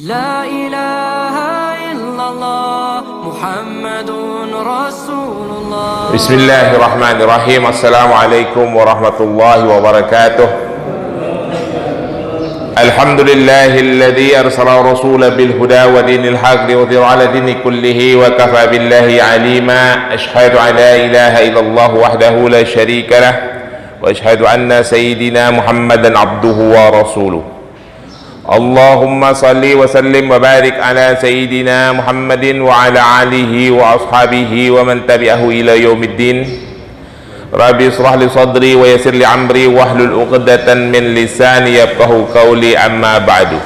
لا إله إلا الله محمد رسول الله. بسم الله الرحمن الرحيم. السلام عليكم ورحمة الله وبركاته. الحمد لله الذي أرسل رسول بالهدى ودين الحق ليظهره على دين كله وكفى بالله عليما. أشهد أن لا إله إلا الله وحده لا شريك له وأشهد أن سيدنا محمدا عبده ورسوله. اللهم صل وسلم وبارك على سيدنا محمد وعلى آله وأصحابه ومن تبعه إلى يوم الدين. ربي اشرح لي صدري ويسر لي أمري واحلل عقدة من لساني يفقهوا قولي. أما بعد.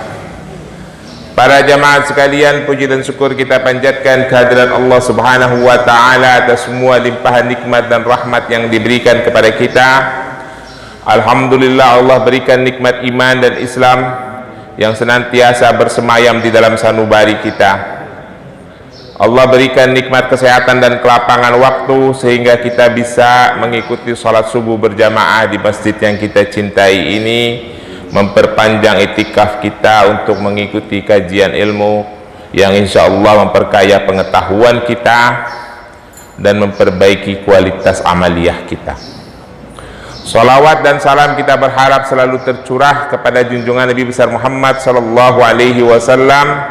Para jamaah sekalian, puji dan syukur kita panjatkan kehadirat Allah Subhanahu wa taala atas semua limpahan nikmat dan rahmat yang diberikan kepada kita. Alhamdulillah, Allah berikan nikmat iman dan Islam yang senantiasa bersemayam di dalam sanubari kita. Allah berikan nikmat kesehatan dan kelapangan waktu sehingga kita bisa mengikuti sholat subuh berjamaah di masjid yang kita cintai ini, memperpanjang itikaf kita untuk mengikuti kajian ilmu yang insya Allah memperkaya pengetahuan kita dan memperbaiki kualitas amaliyah kita. Salawat dan salam kita berharap selalu tercurah kepada junjungan Nabi besar Muhammad sallallahu alaihi wasallam,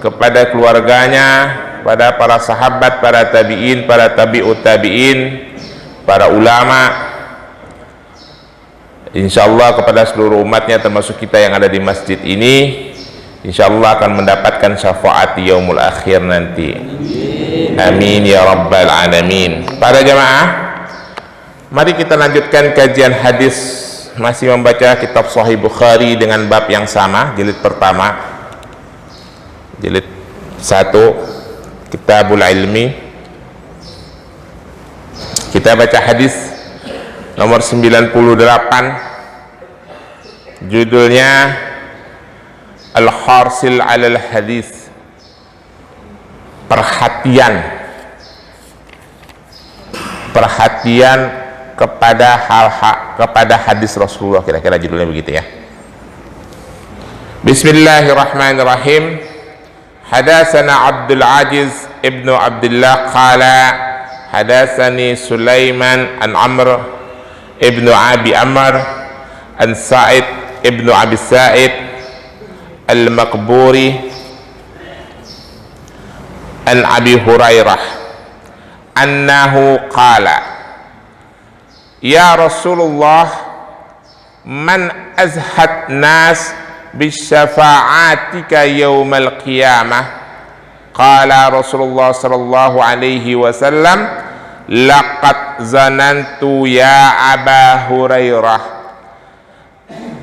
kepada keluarganya, pada para sahabat, para tabi'in, para tabi'ut tabi'in, para ulama, insyaallah kepada seluruh umatnya termasuk kita yang ada di masjid ini, insyaallah akan mendapatkan syafaat di yaumul akhir nanti. Amin ya rabbal alamin. Para jamaah, mari kita lanjutkan kajian hadis, masih membaca kitab Sahih Bukhari dengan bab yang sama, jilid pertama, jilid 1, Kitabul Ilmi. Kita baca hadis nomor 98, judulnya Al-Harsil 'alal Hadis, perhatian kepada kepada hadis Rasulullah, kira-kira judulnya begitu ya. Bismillahirrahmanirrahim. Hadatsana Abdul Aziz ibnu Abdullah qala hadatsani Sulaiman an Amr ibnu Abi Amr an Sa'id ibnu Abi Sa'id al-Maqburi an Abi Hurairah annahu qala Ya Rasulullah, man azhat nas bisyafa'atika yawmal qiyamah. Qala Rasulullah sallallahu alaihi wasallam, laqad zanantu ya Aba Hurairah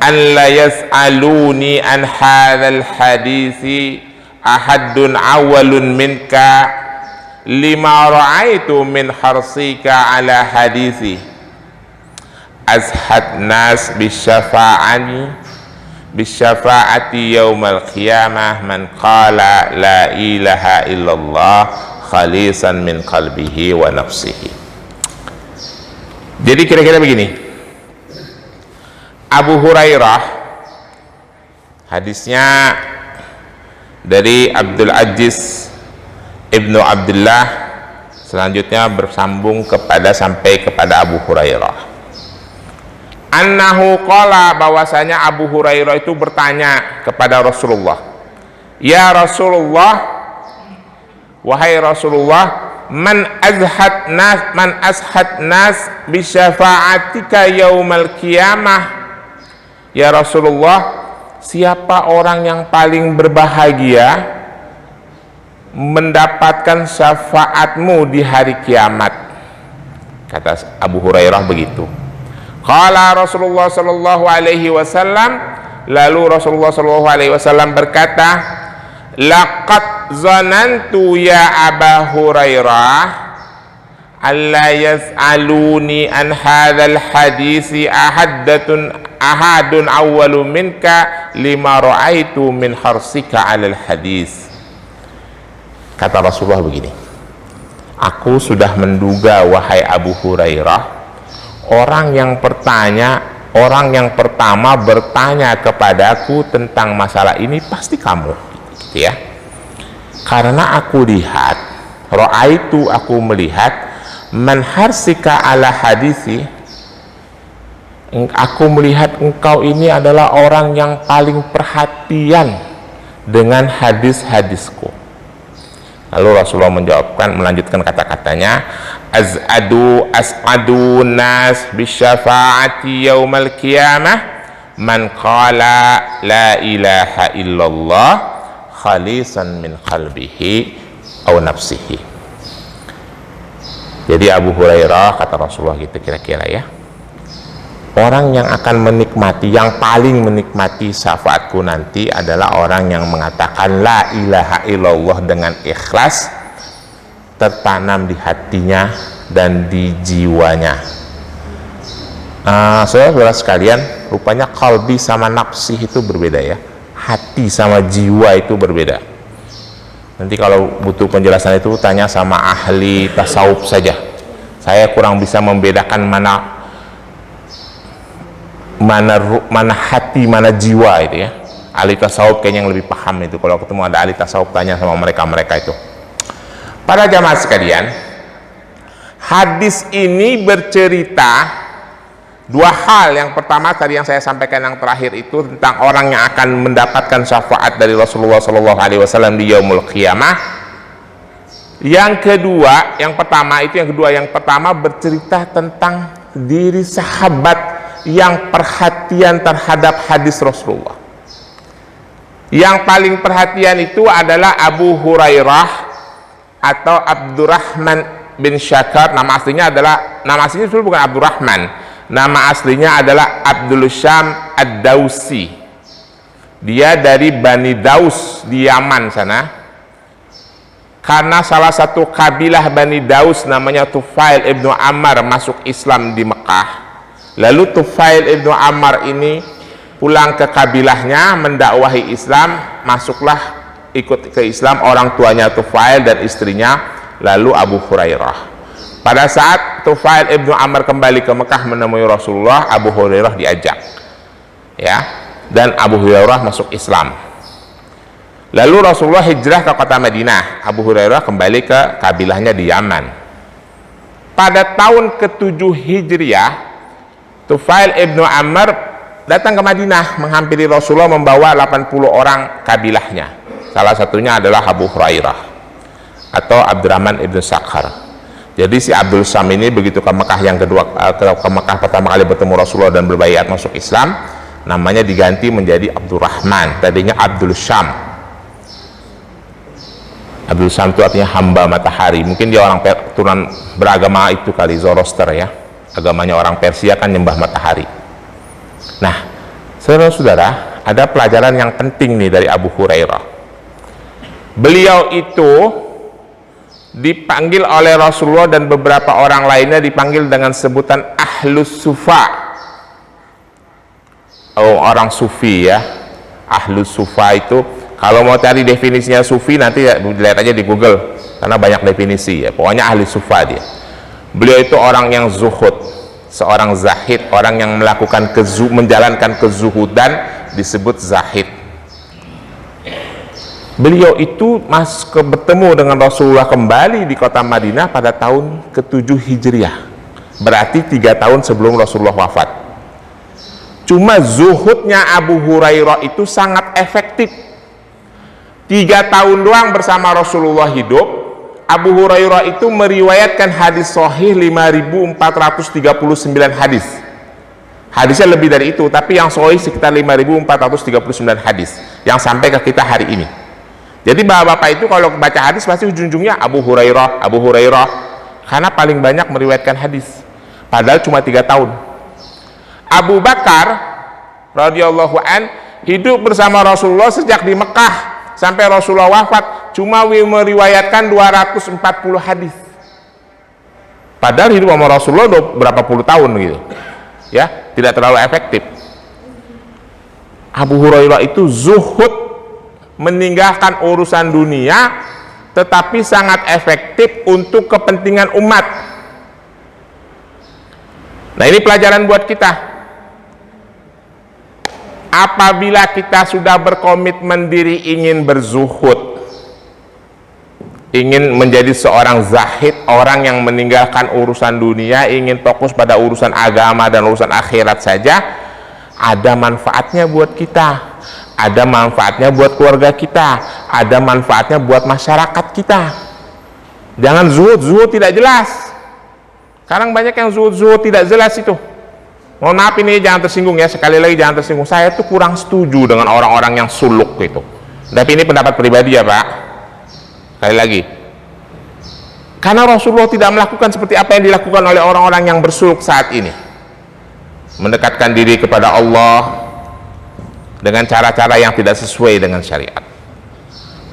an la yas'aluni an hadzal hadisi ahadun awwalun minka lima ra'aitu min harsika ala hadisi. Azhad nas bisyafa'ati yaumal qiyamah man qala la ilaha illallah khalisan min qalbihi wa nafsihi. Jadi kira-kira begini, Abu Hurairah, hadisnya dari Abdul Aziz ibnu Abdullah, selanjutnya bersambung sampai kepada Abu Hurairah. Annahu qala, bahwasanya Abu Hurairah itu bertanya kepada Rasulullah, ya Rasulullah, wahai Rasulullah, man azhat nas bisyafa'atika yaumal qiyamah. Ya Rasulullah, siapa orang yang paling berbahagia mendapatkan syafaatmu di hari kiamat? Kata Abu Hurairah begitu. Qala Rasulullah sallallahu alaihi wasallam, lalu Rasulullah sallallahu alaihi wasallam berkata, laqad zanantu ya Aba Hurairah alla yas'aluni an hadzal hadisi ahadun awwalu minka lima ra'aitu min harsika 'alal hadis. Kata Rasulullah begini, aku sudah menduga wahai Abu Hurairah, orang yang pertama bertanya kepadaku tentang masalah ini pasti kamu. ya. Karena aku lihat, ra'aitu, aku melihat, man harsika ala hadisi, aku melihat engkau ini adalah orang yang paling perhatian dengan hadis-hadisku. Lalu Rasulullah melanjutkan kata-katanya, as'adu nas bisyafaati yaumal qiyamah man qala la ilaha illallah khalisan min qalbihi aw nafsihi. Jadi Abu Hurairah, kata Rasulullah gitu kira-kira ya, orang yang akan menikmati, yang paling menikmati syafaatku nanti adalah orang yang mengatakan la ilaha illallah dengan ikhlas, tertanam di hatinya dan di jiwanya. Saudara-saudara sekalian, rupanya qalbi sama nafsi itu berbeda ya, hati sama jiwa itu berbeda. Nanti kalau butuh penjelasan itu tanya sama ahli tasawuf saja. Saya kurang bisa membedakan mana hati, mana jiwa itu ya. Ahli tasawuf kayaknya yang lebih paham itu. Kalau ketemu ada ahli tasawuf, tanya sama mereka itu. Para jamaah sekalian, hadis ini bercerita dua hal. Yang pertama tadi yang saya sampaikan yang terakhir itu tentang orang yang akan mendapatkan syafaat dari Rasulullah SAW di yaumul qiyamah. Yang kedua, yang pertama bercerita tentang diri sahabat yang perhatian terhadap hadis Rasulullah. Yang paling perhatian itu adalah Abu Hurairah atau Abdurrahman bin Syakar. Nama aslinya itu bukan Abdurrahman, nama aslinya adalah Abdul Syam Ad-Dausi. Dia dari Bani Daus di Yaman sana. Karena salah satu kabilah Bani Daus namanya Tufail ibnu Ammar masuk Islam di Mekah. Lalu Tufail ibnu Ammar ini pulang ke kabilahnya, mendakwahi Islam, masuklah ikut ke Islam orang tuanya Tufail dan istrinya, lalu Abu Hurairah. Pada saat Tufail ibnu Ammar kembali ke Mekah menemui Rasulullah, Abu Hurairah diajak, ya, dan Abu Hurairah masuk Islam. Lalu Rasulullah hijrah ke kota Madinah, Abu Hurairah kembali ke kabilahnya di Yaman. Pada tahun ke-7 Hijriah, Tufail ibnu Ammar datang ke Madinah menghampiri Rasulullah membawa 80 orang kabilahnya. Salah satunya adalah Abu Hurairah atau Abdurrahman ibnu Sakhar. Jadi si Abdul Syam ini begitu ke Mekah ke Mekah pertama kali bertemu Rasulullah dan berbaiat masuk Islam, namanya diganti menjadi Abdurrahman, tadinya Abdul Syam. Abdul Syam itu artinya hamba matahari. Mungkin dia orang turunan beragama itu kali, Zoroaster ya. Agamanya orang Persia kan nyembah matahari. Nah, saudara-saudara, ada pelajaran yang penting nih dari Abu Hurairah. Beliau itu dipanggil oleh Rasulullah dan beberapa orang lainnya dipanggil dengan sebutan Ahlus Sufa. Oh, orang sufi ya. Ahlus Sufa itu, kalau mau cari definisinya sufi nanti ya, lihat aja di Google karena banyak definisi ya. Pokoknya ahli sufa dia. Beliau itu orang yang zuhud, seorang zahid, orang yang melakukan menjalankan kezuhudan disebut zahid. Beliau itu bertemu dengan Rasulullah kembali di kota Madinah pada tahun ke-7 Hijriah, berarti 3 tahun sebelum Rasulullah wafat. Cuma zuhudnya Abu Hurairah itu sangat efektif. 3 tahun doang bersama Rasulullah hidup, Abu Hurairah itu meriwayatkan hadis sahih 5.439 hadis. Hadisnya lebih dari itu, tapi yang sahih sekitar 5.439 hadis yang sampai ke kita hari ini. Jadi bapak-bapak itu kalau baca hadis pasti ujung-ujungnya Abu Hurairah, karena paling banyak meriwayatkan hadis. Padahal cuma 3 tahun. Abu Bakar radhiyallahu an hidup bersama Rasulullah sejak di Mekah sampai Rasulullah wafat, cuma meriwayatkan 240 hadis. Padahal hidup sama Rasulullah udah berapa puluh tahun gitu. Ya, tidak terlalu efektif. Abu Hurairah itu zuhud, meninggalkan urusan dunia, tetapi sangat efektif untuk kepentingan umat. Nah, ini pelajaran buat kita. apabila kita sudah berkomitmen diri ingin berzuhud, ingin menjadi seorang zahid, orang yang meninggalkan urusan dunia, ingin fokus pada urusan agama dan urusan akhirat saja, ada manfaatnya buat kita, ada manfaatnya buat keluarga kita, ada manfaatnya buat masyarakat kita. Jangan zuhud tidak jelas. Sekarang banyak yang zuhud tidak jelas itu. Mohon maaf ini jangan tersinggung ya, sekali lagi jangan tersinggung. Saya tuh kurang setuju dengan orang-orang yang suluk itu. Tapi ini pendapat pribadi ya Pak. Sekali lagi, karena Rasulullah tidak melakukan seperti apa yang dilakukan oleh orang-orang yang bersuluk saat ini, mendekatkan diri kepada Allah dengan cara-cara yang tidak sesuai dengan syariat.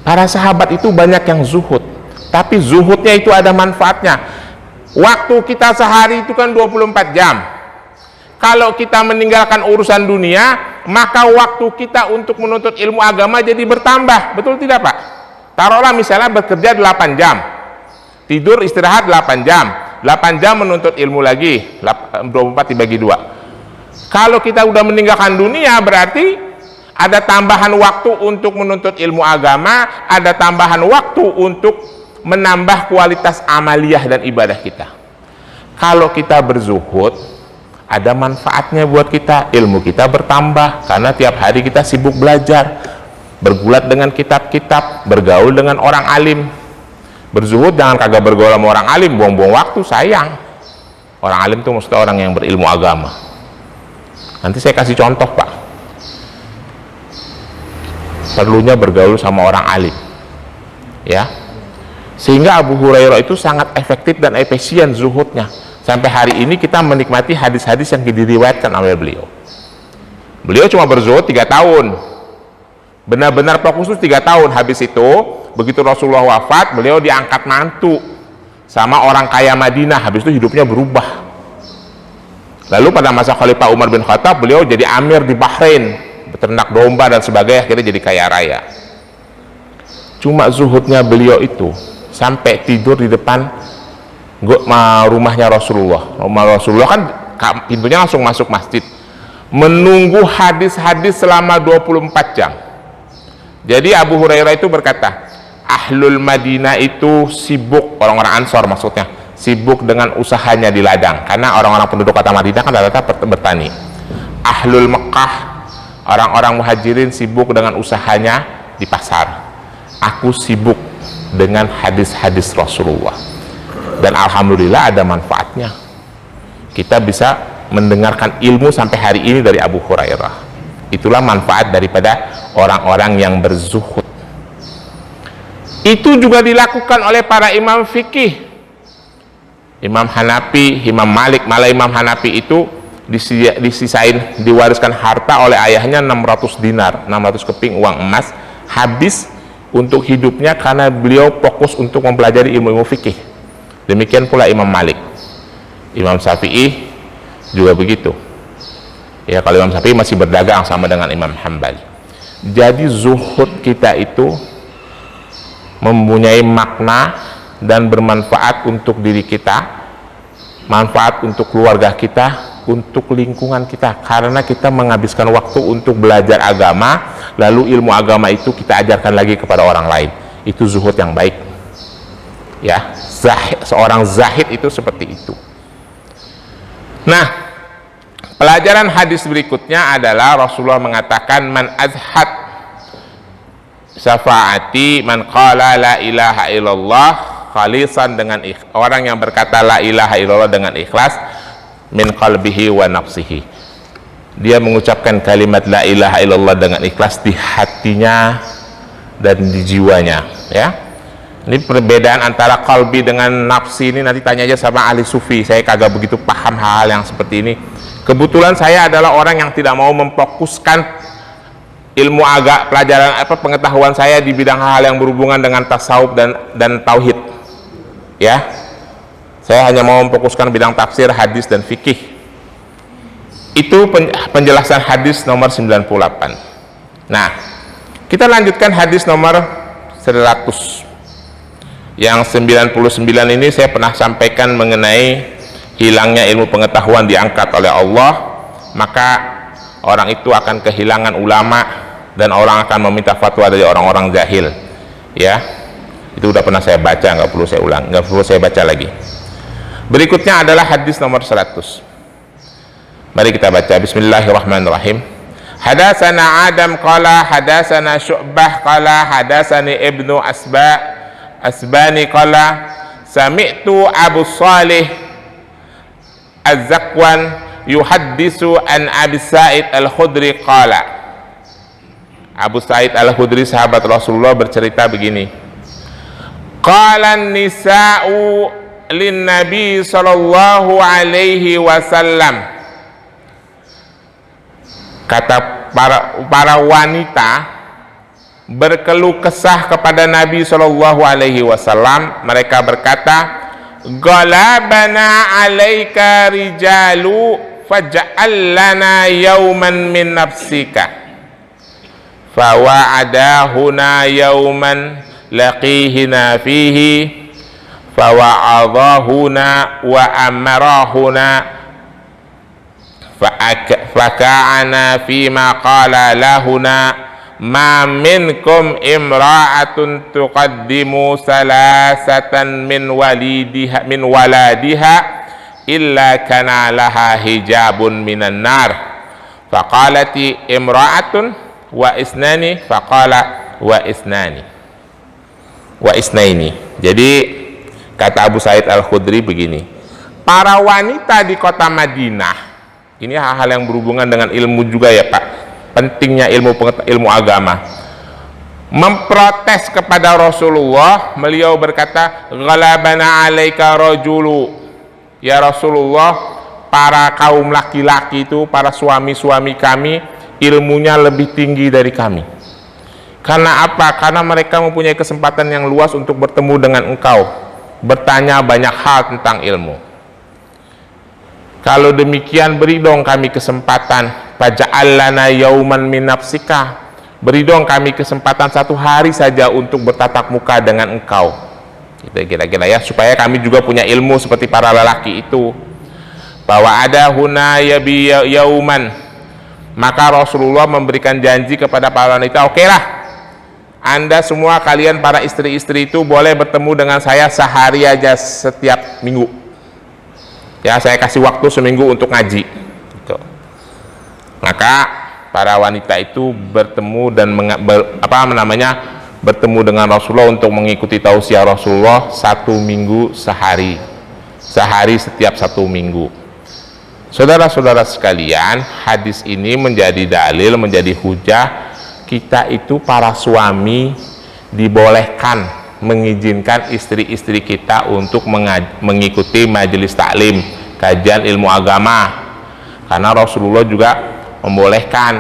Para sahabat itu banyak yang zuhud, tapi zuhudnya itu ada manfaatnya. Waktu kita sehari itu kan 24 jam. Kalau kita meninggalkan urusan dunia, maka waktu kita untuk menuntut ilmu agama jadi bertambah. Betul tidak Pak? Taruhlah misalnya bekerja 8 jam, tidur istirahat 8 jam, 8 jam menuntut ilmu lagi, 24 dibagi 2. Kalau kita udah meninggalkan dunia, berarti ada tambahan waktu untuk menuntut ilmu agama, ada tambahan waktu untuk menambah kualitas amaliyah dan ibadah kita. Kalau kita berzuhud, ada manfaatnya buat kita, ilmu kita bertambah, karena tiap hari kita sibuk belajar, bergulat dengan kitab-kitab, bergaul dengan orang alim. Berzuhud jangan kagak bergaul sama orang alim, buang-buang waktu, sayang. Orang alim itu mesti orang yang berilmu agama. Nanti saya kasih contoh Pak, perlunya bergaul sama orang alim ya, sehingga Abu Hurairah itu sangat efektif dan efisien zuhudnya. Sampai hari ini kita menikmati hadis-hadis yang diriwayatkan oleh beliau. Beliau cuma berzuhud 3 tahun, benar-benar fokus itu 3 tahun. Habis itu begitu Rasulullah wafat, beliau diangkat mantu sama orang kaya Madinah. Habis itu hidupnya berubah. Lalu pada masa Khalifah Umar bin Khattab, beliau jadi amir di Bahrain, beternak domba dan sebagainya, akhirnya jadi kaya raya. Cuma zuhudnya beliau itu sampai tidur di depan rumahnya Rasulullah. Rumah Rasulullah kan pintunya langsung masuk masjid, menunggu hadis-hadis selama 24 jam. Jadi Abu Hurairah itu berkata, Ahlul Madinah itu sibuk, orang-orang Ansor maksudnya, sibuk dengan usahanya di ladang, karena orang-orang penduduk kota Madinah kan rata-rata bertani. Ahlul Mekah, orang-orang muhajirin sibuk dengan usahanya di pasar. Aku sibuk dengan hadis-hadis Rasulullah, dan alhamdulillah ada manfaatnya. Kita bisa mendengarkan ilmu sampai hari ini dari Abu Hurairah. Itulah manfaat daripada orang-orang yang berzuhud. Itu juga dilakukan oleh para imam fikih, Imam Hanafi, Imam Malik. Malah Imam Hanafi itu disisain, diwariskan harta oleh ayahnya 600 dinar, 600 keping uang emas, habis untuk hidupnya karena beliau fokus untuk mempelajari ilmu-ilmu fikih. Demikian pula Imam Malik. Imam Syafi'i juga begitu ya. Kalau Imam Syafi'i masih berdagang sama dengan Imam Hambali. Jadi zuhud kita itu mempunyai makna dan bermanfaat untuk diri kita, manfaat untuk keluarga kita, untuk lingkungan kita, karena kita menghabiskan waktu untuk belajar agama, lalu ilmu agama itu kita ajarkan lagi kepada orang lain. Itu zuhud yang baik ya. Seorang zahid itu seperti itu. Nah, pelajaran hadis berikutnya adalah Rasulullah mengatakan, man azhad syafaati man qala la ilaha illallah khalisan, dengan orang yang berkata la ilaha illallah dengan ikhlas, min qalbihi wa nafsihi, dia mengucapkan kalimat la ilaha illallah dengan ikhlas di hatinya dan di jiwanya ya. Ini perbedaan antara qalbi dengan nafsi ini nanti tanya aja sama ahli sufi, saya kagak begitu paham hal yang seperti ini. Kebetulan saya adalah orang yang tidak mau memfokuskan ilmu pelajaran pengetahuan saya di bidang hal yang berhubungan dengan tasawuf dan tauhid ya. Saya hanya mau memfokuskan bidang tafsir, hadis dan fikih. Itu penjelasan hadis nomor 98. Nah, kita lanjutkan hadis nomor 100. Yang 99 ini saya pernah sampaikan mengenai hilangnya ilmu pengetahuan diangkat oleh Allah, maka orang itu akan kehilangan ulama dan orang akan meminta fatwa dari orang-orang jahil. Ya, itu udah pernah saya baca, nggak perlu saya ulang, nggak perlu saya baca lagi. Berikutnya adalah hadis nomor 100. Mari kita baca. Bismillahirrahmanirrahim. Hadatsana Adam qala hadatsana Syu'bah qala hadatsani Ibnu Asbani qala sami'tu Abu Salih Az-Zakwan yuhaddisu an Abi Sa'id Al-Khudri qala. Abu Sa'id Al-Khudri sahabat Rasulullah bercerita begini. Qala an-nisa'u lin-nabi sallallahu alaihi wasallam. Kata para wanita berkeluh kesah kepada Nabi sallallahu alaihi wasallam. Mereka berkata, "Ghalabana 'alaika rijalu faj'al lana yawman min nafsika." Fawa'adahuna yawman laqihina fihi fawa'adahuna wa amarahuna faka'ana fima qala lahuna ma minkum imra'atun tuqaddimu salasatan min waladiha illa kana laha hijabun minan nar. Faqalati imra'atun wa isnani faqala wa isnaini. Jadi kata Abu Sa'id Al-Khudri begini, para wanita di kota Madinah, ini hal-hal yang berhubungan dengan ilmu juga ya Pak, pentingnya ilmu agama, memprotes kepada Rasulullah. Beliau berkata, "Ghalabana 'alaika rajulu." Ya Rasulullah, para kaum laki-laki itu, para suami-suami kami, ilmunya lebih tinggi dari kami. Karena apa? Karena mereka mempunyai kesempatan yang luas untuk bertemu dengan engkau, bertanya banyak hal tentang ilmu. Kalau demikian, beri dong kami kesempatan, faj'al lana yauman min nafsika, beri dong kami kesempatan 1 hari saja untuk bertatap muka dengan engkau. Itu kira-kira ya, supaya kami juga punya ilmu seperti para lelaki itu. Bahwa ada huna yabi yauman, maka Rasulullah memberikan janji kepada para wanita, oke lah, Anda semua, kalian para istri-istri itu boleh bertemu dengan saya sehari aja setiap minggu. Ya, saya kasih waktu seminggu untuk ngaji gitu. Maka para wanita itu bertemu dan bertemu dengan Rasulullah untuk mengikuti tausiah Rasulullah 1 minggu sehari setiap 1 minggu. Saudara-saudara sekalian, hadis ini menjadi dalil, menjadi hujah kita itu para suami dibolehkan mengizinkan istri-istri kita untuk mengikuti majelis taklim, kajian ilmu agama, karena Rasulullah juga membolehkan.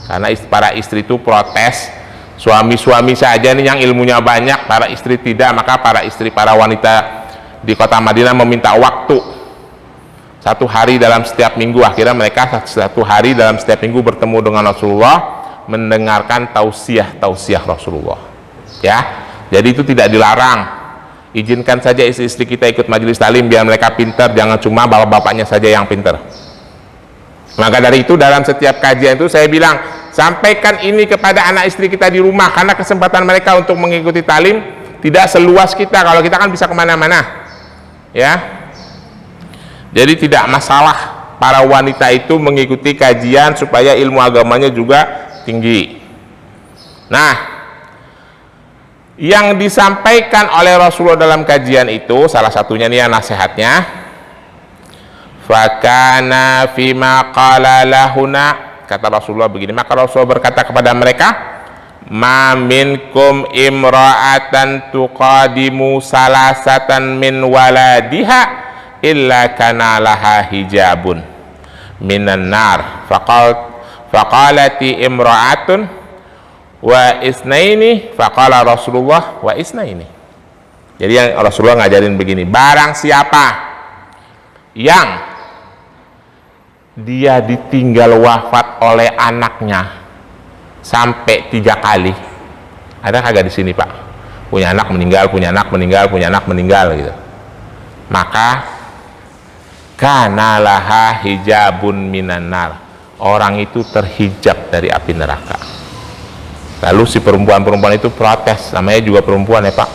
Karena para istri itu protes, suami-suami saja nih yang ilmunya banyak, para istri tidak. Maka para wanita di kota Madinah meminta waktu 1 hari dalam setiap minggu. Akhirnya mereka 1 hari dalam setiap minggu bertemu dengan Rasulullah, mendengarkan tausiah Rasulullah. Ya, jadi itu tidak dilarang. Izinkan saja istri-istri kita ikut majelis taklim biar mereka pintar, jangan cuma bapak-bapaknya saja yang pintar. Maka dari itu dalam setiap kajian itu saya bilang, sampaikan ini kepada anak istri kita di rumah, karena kesempatan mereka untuk mengikuti taklim tidak seluas kita. Kalau kita kan bisa kemana-mana, ya. Jadi tidak masalah para wanita itu mengikuti kajian supaya ilmu agamanya juga tinggi. Nah, yang disampaikan oleh Rasulullah dalam kajian itu salah satunya nih ya nasihatnya, fakana fima qala lahuna, kata Rasulullah begini, maka Rasulullah berkata kepada mereka, ma minkum imra'atan tuqadimu salasatan min waladiha illa kana laha hijabun minan nar. Faqalati imra'atun wa isnaini, faqala Rasulullah wa isnaini. Jadi yang Rasulullah ngajarin begini, barang siapa yang dia ditinggal wafat oleh anaknya sampai 3 kali, ada kagak di sini Pak, punya anak meninggal, punya anak meninggal, punya anak meninggal gitu, maka kana laha hijabun minan nar, orang itu terhijab dari api neraka. Lalu si perempuan-perempuan itu protes, namanya juga perempuan ya Pak,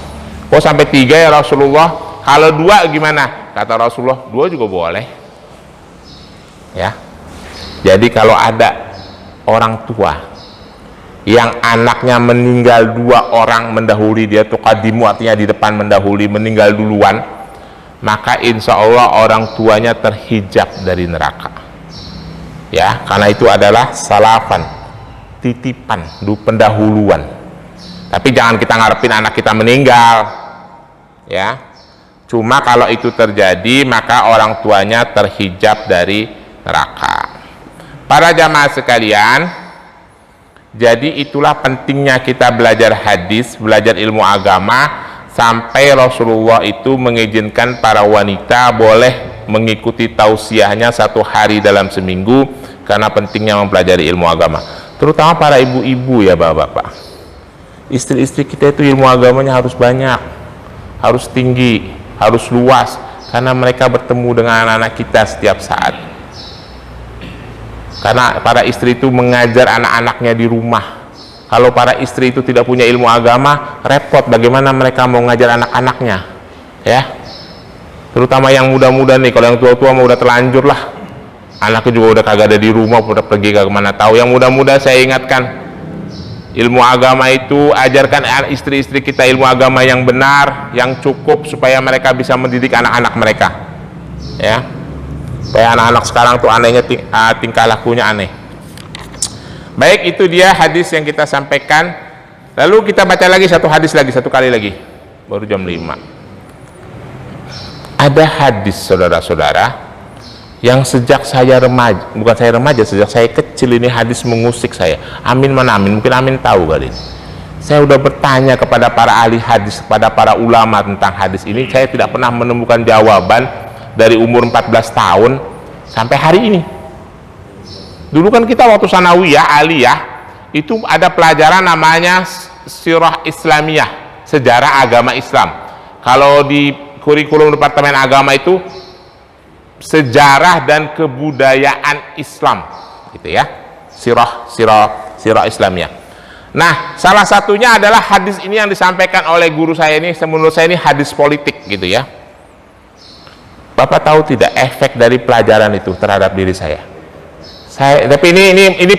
kok sampai 3 ya Rasulullah, kalau 2 gimana? Kata Rasulullah, 2 juga boleh ya. Jadi kalau ada orang tua yang anaknya meninggal 2 orang mendahului dia, tuqaddimu artinya di depan mendahului, meninggal duluan, maka insya Allah orang tuanya terhijab dari neraka ya, karena itu adalah salafan, titipan, pendahuluan. Tapi jangan kita ngarepin anak kita meninggal ya. Cuma kalau itu terjadi maka orang tuanya terhijab dari neraka. Para jamaah sekalian, jadi itulah pentingnya kita belajar hadis, belajar ilmu agama, sampai Rasulullah itu mengizinkan para wanita boleh mengikuti tausiahnya 1 hari dalam seminggu, karena pentingnya mempelajari ilmu agama. Terutama para ibu-ibu ya bapak-bapak, istri-istri kita itu ilmu agamanya harus banyak, harus tinggi, harus luas, karena mereka bertemu dengan anak-anak kita setiap saat. Karena para istri itu mengajar anak-anaknya di rumah. Kalau para istri itu tidak punya ilmu agama, repot bagaimana mereka mau ngajar anak-anaknya ya. Terutama yang muda-muda nih, kalau yang tua-tua mau udah terlanjur lah, anaknya juga udah kagak ada di rumah, udah pergi ke mana tahu. Yang muda-muda saya ingatkan, ilmu agama itu ajarkan istri-istri kita ilmu agama yang benar, yang cukup, supaya mereka bisa mendidik anak-anak mereka ya. Supaya anak-anak sekarang tuh anehnya tingkah lakunya aneh. Baik, itu dia hadis yang kita sampaikan. Lalu kita baca lagi satu hadis lagi, 1 kali lagi, baru jam 5. Ada hadis saudara-saudara yang sejak saya remaja, bukan saya remaja, sejak saya kecil ini hadis mengusik saya. Amin mana amin, mungkin amin tahu kali ini. Saya udah bertanya kepada para ahli hadis, kepada para ulama tentang hadis ini, saya tidak pernah menemukan jawaban dari umur 14 tahun sampai hari ini. Dulu kan kita waktu sanawiyah, aliyah, itu ada pelajaran namanya sirah Islamiyah, sejarah agama Islam. Kalau di kurikulum Departemen Agama itu sejarah dan kebudayaan Islam, gitu ya, sirah Islamiyah. Nah, salah satunya adalah hadis ini yang disampaikan oleh guru saya ini. Menurut saya ini hadis politik, gitu ya. Bapak tahu tidak efek dari pelajaran itu terhadap diri saya? Tapi ini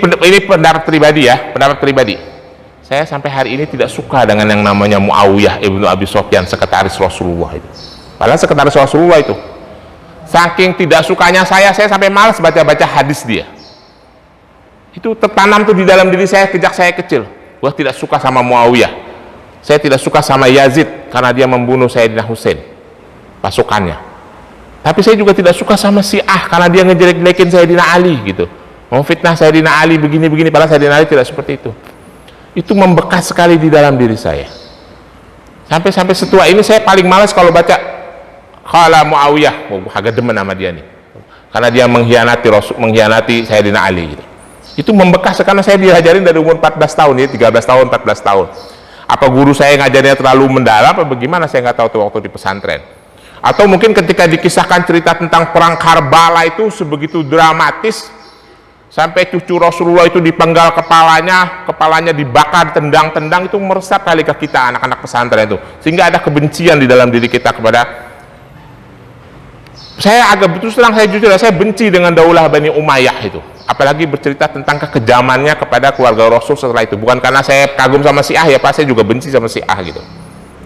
pendapat pribadi ya, pendapat pribadi. Saya sampai hari ini tidak suka dengan yang namanya Muawiyah ibnu Abi Sufyan, sekretaris Rasulullah itu. Padahal sekretaris Rasulullah itu. Saking tidak sukanya saya sampai malas baca-baca hadis dia. Itu tertanam tuh di dalam diri saya sejak saya kecil. Gua tidak suka sama Muawiyah. Saya tidak suka sama Yazid karena dia membunuh Sayyidina Husain, pasukannya. Tapi saya juga tidak suka sama Syiah karena dia ngejelek-jelekin Sayyidina Ali gitu. Memfitnah Sayyidina Ali begini-begini, padahal Sayyidina Ali tidak seperti itu. Itu membekas sekali di dalam diri saya. Sampai setua ini saya paling malas kalau baca qala Muawiyah. Agak demen sama dia nih. Karena dia mengkhianati Sayyidina Ali gitu. Itu membekas karena saya diajarin dari umur 14 tahun ya, 13 tahun, 14 tahun. Apa guru saya ngajarnya terlalu mendalam apa bagaimana, saya nggak tahu tuh waktu di pesantren. Atau mungkin ketika dikisahkan cerita tentang perang Karbala itu sebegitu dramatis, sampai cucu Rasulullah itu dipenggal kepalanya dibakar, tendang-tendang, itu meresap kali ke kita anak-anak pesantren itu, sehingga ada kebencian di dalam diri kita kepada. Saya agak betul terang, saya jujur, saya benci dengan Daulah Bani Umayyah itu, apalagi bercerita tentang kekejamannya kepada keluarga Rasul setelah itu. Bukan karena saya kagum sama Syiah ya Pak, saya juga benci sama Syiah gitu.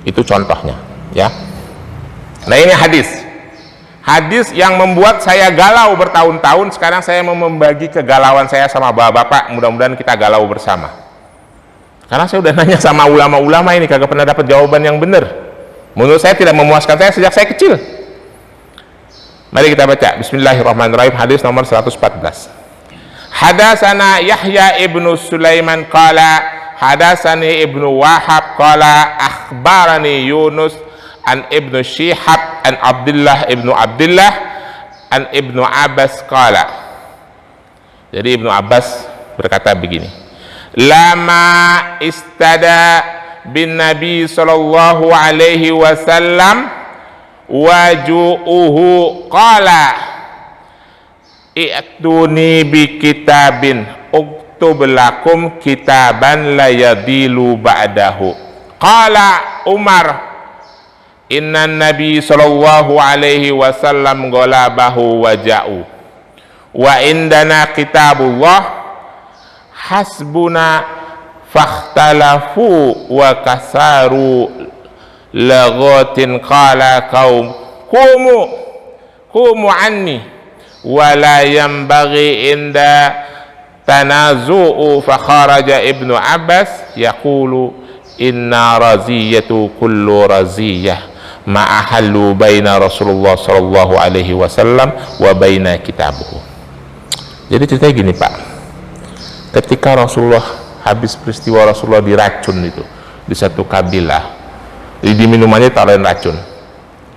Itu contohnya ya. Nah, ini hadis yang membuat saya galau bertahun-tahun. Sekarang saya mau membagi kegalauan saya sama bapak-bapak, mudah-mudahan kita galau bersama. Karena saya udah nanya sama ulama-ulama ini, kagak pernah dapat jawaban yang benar. Menurut saya tidak memuaskan saya sejak saya kecil. Mari kita baca. Bismillahirrahmanirrahim. Hadis nomor 114. Hadatsana Yahya ibnu Sulaiman qala hadatsani ibnu Wahab qala akhbarani Yunus an ibnu Shihab an Abdullah ibnu Abdullah an ibnu Abbas qala. Jadi ibnu Abbas berkata begini, lama istada bin Nabi sallallahu alaihi wasallam waju'uhu qala i'tuni bi kitabin uktub lakum kitaban la yadilu ba'dahu. Qala Umar, inna nabi sallallahu alaihi wasallam golabahu waja'u wa indana kitabullah hasbuna fakhtalafu wa kasaru laghatin. Qala qaum kumu anni wala yanbaghi inda tanazu'u. Fakharaja Ibnu Abbas yaqulu inna raziyatu kullu raziyah ma'ahallu baina Rasulullah sallallahu alaihi wasallam wa baina kitabuhu. Jadi ceritanya gini Pak, ketika Rasulullah habis peristiwa Rasulullah diracun itu di satu kabilah, di minumannya taruhin racun.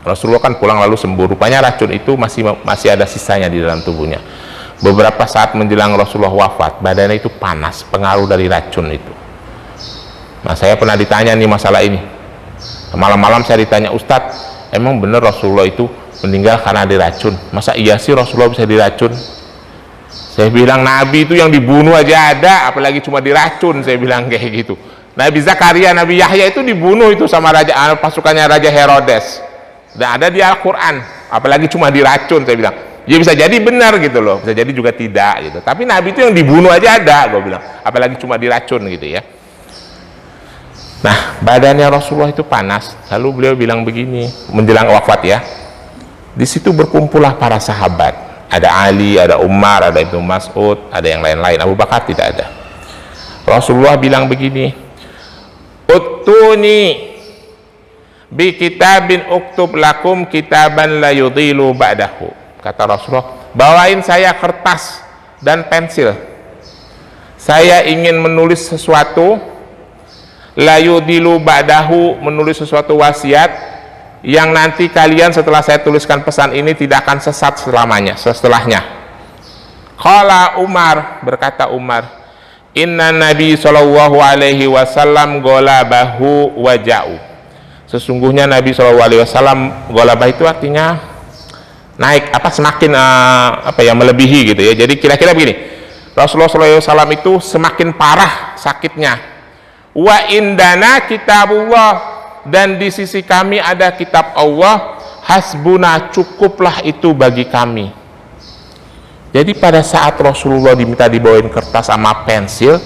Rasulullah kan pulang lalu sembuh. Rupanya racun itu masih ada sisanya di dalam tubuhnya. Beberapa saat menjelang Rasulullah wafat, badannya itu panas, pengaruh dari racun itu. Nah, saya pernah ditanya nih masalah ini. Malam-malam saya ditanya, Ustadz, emang benar Rasulullah itu meninggal karena diracun? Masa iya sih Rasulullah bisa diracun? Saya bilang, Nabi itu yang dibunuh aja ada, apalagi cuma diracun. Saya bilang kayak gitu. Nabi Zakaria, Nabi Yahya itu dibunuh itu sama pasukannya Raja Herodes. Dan ada di Al-Quran, apalagi cuma diracun. Saya bilang, ya bisa jadi benar gitu loh, bisa jadi juga tidak gitu. Tapi Nabi itu yang dibunuh aja ada, gue bilang, apalagi cuma diracun gitu ya. Nah, badannya Rasulullah itu panas. Lalu beliau bilang begini, menjelang wafat ya. Di situ berkumpullah para sahabat. Ada Ali, ada Umar, ada Ibnu Mas'ud, ada yang lain-lain. Abu Bakar tidak ada. Rasulullah bilang begini, Utuni bi kitabin uktub lakum kitaban la yudhilu ba'dahu. Kata Rasulullah, bawain saya kertas dan pensil. Saya ingin menulis sesuatu, la yudhilu ba'dahu, menulis sesuatu wasiat yang nanti kalian setelah saya tuliskan pesan ini tidak akan sesat setelahnya. Qala Umar, berkata Umar, inna nabi sallallahu alaihi wasallam golabahu waja'u. Sesungguhnya Nabi SAW golabah itu artinya naik, semakin melebihi gitu ya. Jadi kira-kira begini, Rasulullah SAW itu semakin parah sakitnya. Wa indana kitabullah, dan di sisi kami ada kitab Allah, hasbuna, cukuplah itu bagi kami. Jadi pada saat Rasulullah diminta dibawain kertas sama pensil,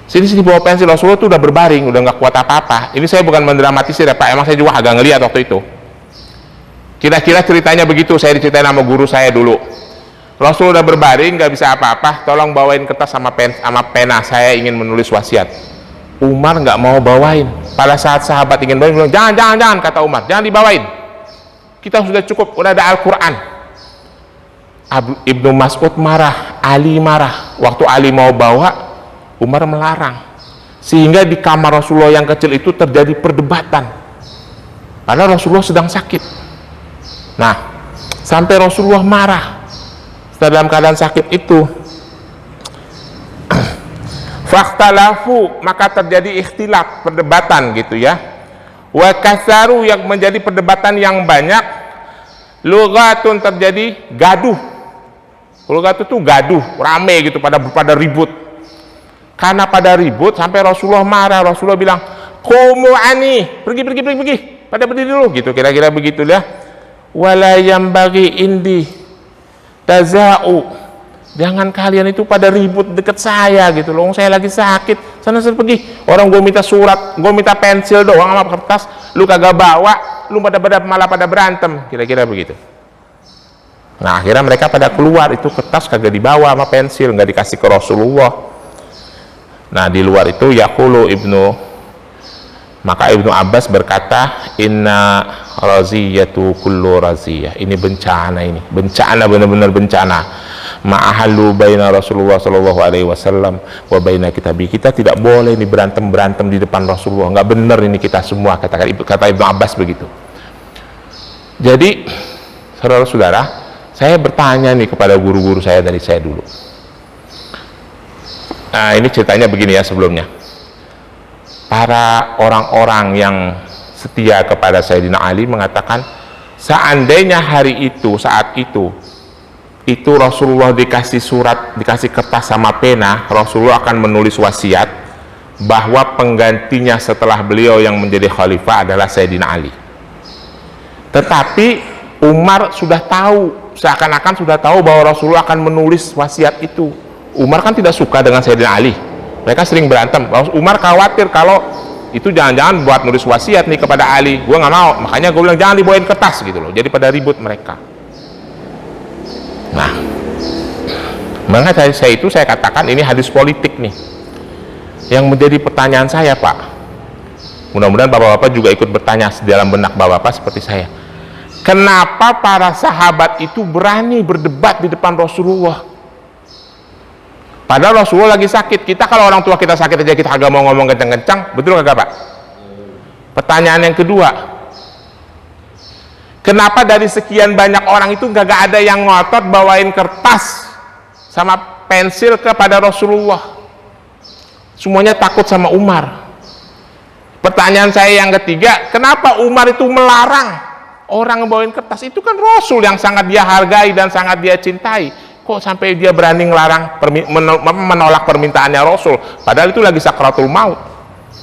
sini bawa pensil, Rasulullah itu udah berbaring, udah nggak kuat apa-apa. Ini saya bukan mendramatisir ya Pak, emang saya juga agak ngeliat waktu itu. Kira-kira ceritanya begitu, saya diceritain sama guru saya dulu. Rasul udah berbaring, nggak bisa apa-apa, tolong bawain kertas sama pena, saya ingin menulis wasiat. Umar nggak mau bawain. Pada saat sahabat ingin bawain, bilang, jangan, kata Umar, jangan dibawain. Kita sudah cukup, udah ada Al-Quran. Ibnu Mas'ud marah, Ali marah. Waktu Ali mau bawa, Umar melarang, sehingga di kamar Rasulullah yang kecil itu terjadi perdebatan karena Rasulullah sedang sakit. Nah, sampai Rasulullah marah dalam keadaan sakit itu. Fakhtalafu, maka terjadi ikhtilaf, perdebatan gitu ya. Wa kasaru, yang menjadi perdebatan yang banyak. Lughatun, terjadi gaduh. Lughat itu gaduh, rame gitu, pada ribut. Karena pada ribut sampai Rasulullah marah. Rasulullah bilang, qumu ani, pergi, pada berdiri dulu gitu, kira-kira begitulah. Wala yambaghi indi taza'u, jangan kalian itu pada ribut deket saya gitu loh, saya lagi sakit, sana pergi. Orang gue minta surat, gue minta pensil doang sama kertas, lu kagak bawa, lu malah pada berantem, kira-kira begitu. Nah, akhirnya mereka pada keluar, itu kertas kagak dibawa sama pensil, nggak dikasih ke Rasulullah. Nah, di luar itu yaqulu maka Ibnu Abbas berkata, inna raziyatu kullu raziyah. Ini bencana, benar-benar bencana. Ma'ahallu baina Rasulullah sallallahu alaihi wasallam wa baina kitabi. Kita tidak boleh ini berantem di depan Rasulullah. Nggak benar ini kita semua, kata Ibnu Abbas begitu. Jadi, saudara-saudara, saya bertanya nih kepada guru-guru saya dari saya dulu. Nah, ini ceritanya begini ya sebelumnya. Para orang-orang yang setia kepada Sayyidina Ali mengatakan, seandainya saat itu itu Rasulullah dikasih surat, dikasih kertas sama pena, Rasulullah akan menulis wasiat bahwa penggantinya setelah beliau yang menjadi khalifah adalah Sayyidina Ali. Tetapi Umar sudah tahu, seakan-akan sudah tahu bahwa Rasulullah akan menulis wasiat itu. Umar kan tidak suka dengan Sayyidina Ali, mereka sering berantem. Umar khawatir kalau itu jangan-jangan buat nulis wasiat nih kepada Ali, gue nggak mau, makanya gue bilang jangan dibawain kertas gitu loh, jadi pada ribut mereka. Nah, makanya saya katakan ini hadis politik nih. Yang menjadi pertanyaan saya, Pak, mudah-mudahan bapak-bapak juga ikut bertanya dalam benak bapak-bapak seperti saya. Kenapa para sahabat itu berani berdebat di depan Rasulullah? Padahal Rasulullah lagi sakit. Kita kalau orang tua kita sakit aja kita agak mau ngomong kencang-kencang, betul kagak, Pak? Pertanyaan yang kedua, kenapa dari sekian banyak orang itu nggak ada yang ngotot bawain kertas sama pensil kepada Rasulullah? Semuanya takut sama Umar. Pertanyaan saya yang ketiga, kenapa Umar itu melarang orang bawain kertas? Itu kan Rasul yang sangat dia hargai dan sangat dia cintai. Kok sampai dia berani ngelarang, menolak permintaannya Rasul? Padahal itu lagi sakratul maut.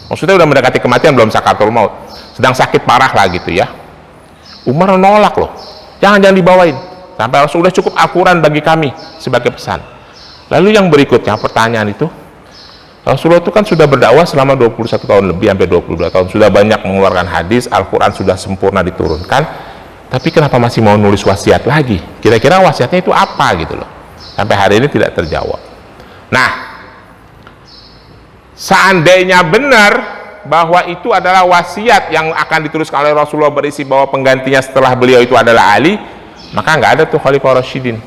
Maksudnya udah mendekati kematian, belum sakratul maut. Sedang sakit parah lah gitu ya. Umar menolak loh, jangan dibawain, sampai Rasul udah cukup Al-Quran bagi kami sebagai pesan. Lalu yang berikutnya, pertanyaan itu, Rasulullah itu kan sudah berdakwah selama 21 tahun lebih, sampai 22 tahun, sudah banyak mengeluarkan hadis, Al-Quran sudah sempurna diturunkan, tapi kenapa masih mau nulis wasiat lagi? Kira-kira wasiatnya itu apa gitu loh, sampai hari ini tidak terjawab. Nah, seandainya benar bahwa itu adalah wasiat yang akan dituliskan oleh Rasulullah berisi bahwa penggantinya setelah beliau itu adalah Ali, maka nggak ada tuh Khalifah Rasyidin.